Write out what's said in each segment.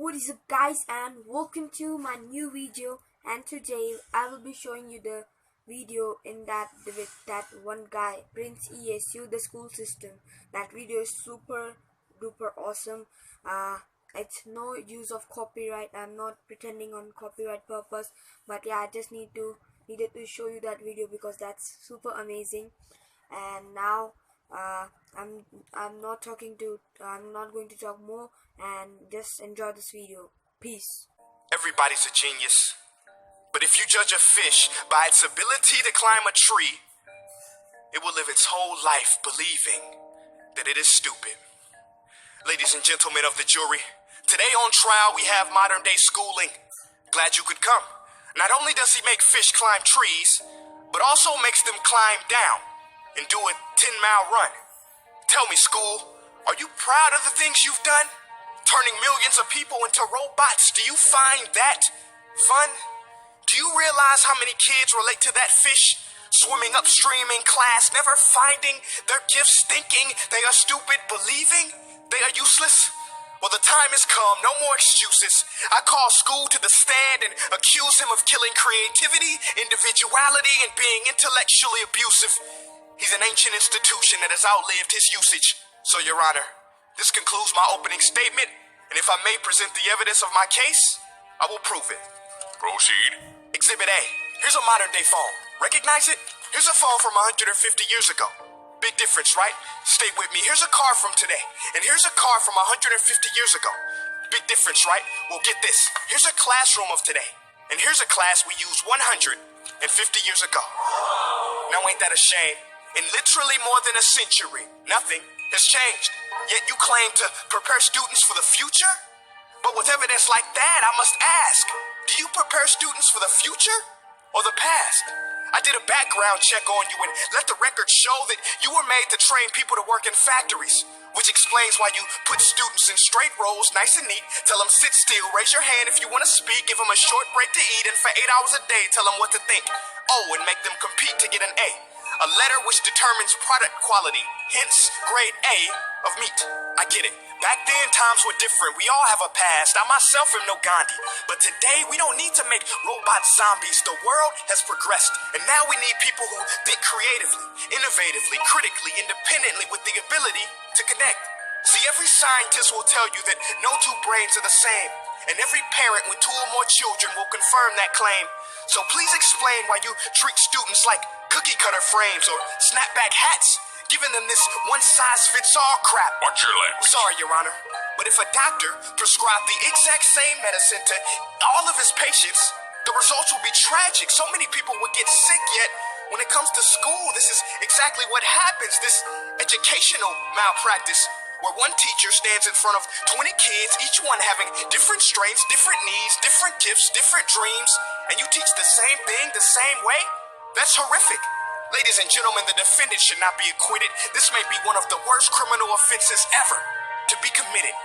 What is up guys, and welcome to my new video. And today I will be showing you the video in that with that one guy, Prince ESU, the school system. That video is super duper awesome. It's no use of copyright. I'm not pretending on copyright purpose, but yeah, I just needed to show you that video because that's super amazing. And now I'm not going to talk more, and just enjoy this video. Peace. Everybody's a genius, but if you judge a fish by its ability to climb a tree, it will live its whole life believing that it is stupid. Ladies and gentlemen of the jury, today on trial we have modern day schooling. Glad you could come. Not only does he make fish climb trees, but also makes them climb down and do a 10-mile run. Tell me, school, are you proud of the things you've done? Turning millions of people into robots, do you find that fun? Do you realize how many kids relate to that fish? Swimming upstream in class, never finding their gifts, thinking they are stupid, believing they are useless? Well, the time has come, no more excuses. I call school to the stand and accuse him of killing creativity, individuality, and being intellectually abusive. He's an ancient institution that has outlived his usage. So, Your Honor, this concludes my opening statement, and if I may present the evidence of my case, I will prove it. Proceed. Exhibit A. Here's a modern-day phone. Recognize it? Here's a phone from 150 years ago. Big difference, right? Stay with me. Here's a car from today, and here's a car from 150 years ago. Big difference, right? Well, get this. Here's a classroom of today, and here's a class we used 150 years ago. Now, ain't that a shame? In literally more than a century, nothing has changed. Yet you claim to prepare students for the future? But with evidence like that, I must ask, do you prepare students for the future or the past? I did a background check on you and let the record show that you were made to train people to work in factories, which explains why you put students in straight rows, nice and neat, tell them sit still, raise your hand if you want to speak, give them a short break to eat, and for 8 hours a day, tell them what to think. Oh, and make them compete to get an A. A letter which determines product quality, hence grade A of meat. I get it. Back then, times were different. We all have a past. I myself am no Gandhi. But today, we don't need to make robot zombies. The world has progressed. And now we need people who think creatively, innovatively, critically, independently, with the ability to connect. See, every scientist will tell you that no two brains are the same. And every parent with 2 or more children will confirm that claim. So please explain why you treat students like cookie cutter frames or snapback hats, giving them this one-size-fits-all crap. Watch your language. Sorry, Your Honor, but if a doctor prescribed the exact same medicine to all of his patients, the results would be tragic. So many people would get sick, yet when it comes to school, this is exactly what happens, this educational malpractice, where one teacher stands in front of 20 kids, each one having different strengths, different needs, different gifts, different dreams, and you teach the same thing the same way? That's horrific. Ladies and gentlemen, the defendant should not be acquitted. This may be one of the worst criminal offenses ever to be committed.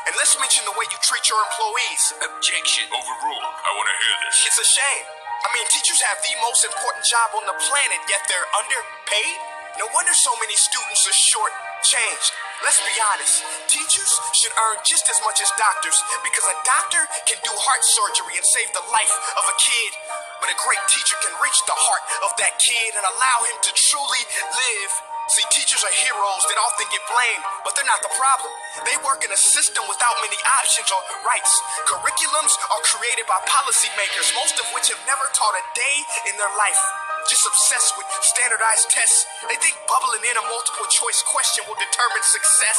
And let's mention the way you treat your employees. Objection. Overruled. I want to hear this. It's a shame. I mean, teachers have the most important job on the planet, yet they're underpaid? No wonder so many students are short-changed. Let's be honest, teachers should earn just as much as doctors, because a doctor can do heart surgery and save the life of a kid, but a great teacher can reach the heart of that kid and allow him to truly live. See, teachers are heroes that often get blamed, but they're not the problem. They work in a system without many options or rights. Curriculums are created by policymakers, most of which have never taught a day in their life. Just obsessed with standardized tests. They think bubbling in a multiple choice question will determine success.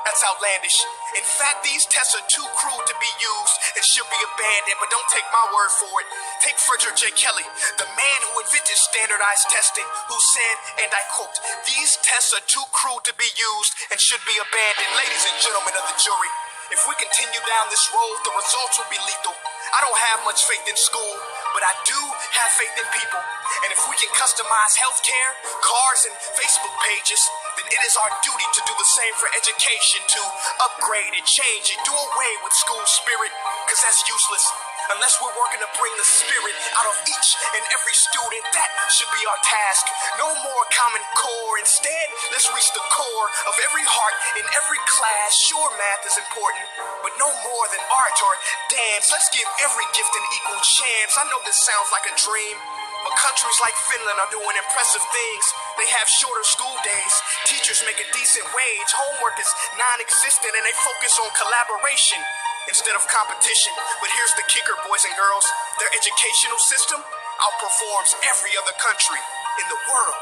That's outlandish. In fact, these tests are too cruel to be used and should be abandoned, but don't take my word for it. Take Frederick J. Kelly, the man who invented standardized testing, who said, and I quote, "These tests are too cruel to be used and should be abandoned." Ladies and gentlemen of the jury, if we continue down this road, the results will be lethal. I don't have much faith in school, but I do have faith in people. And if we can customize healthcare, cars, and Facebook pages, then it is our duty to do the same for education, to upgrade it, change it, do away with school spirit, because that's useless. Unless we're working to bring the spirit out of each and every student, that should be our task. No more Common Core. Instead, let's reach the core of every heart in every class. Sure, math is important, but no more more than art or dance. Let's give every gift an equal chance. I know this sounds like a dream, but countries like Finland are doing impressive things. They have shorter school days, teachers make a decent wage, homework is non-existent, and they focus on collaboration instead of competition. But here's the kicker, boys and girls. Their educational system outperforms every other country in the world.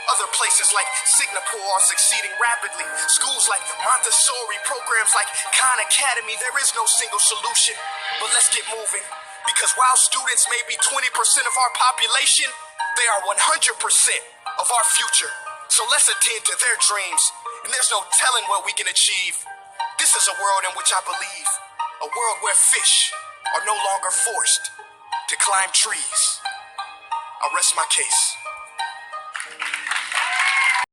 Other places like Singapore are succeeding rapidly. Schools like Montessori, programs like Khan Academy, there is no single solution. But let's get moving, because while students may be 20% of our population, they are 100% of our future. So let's attend to their dreams, and there's no telling what we can achieve. This is a world in which I believe, a world where fish are no longer forced to climb trees. I'll rest my case.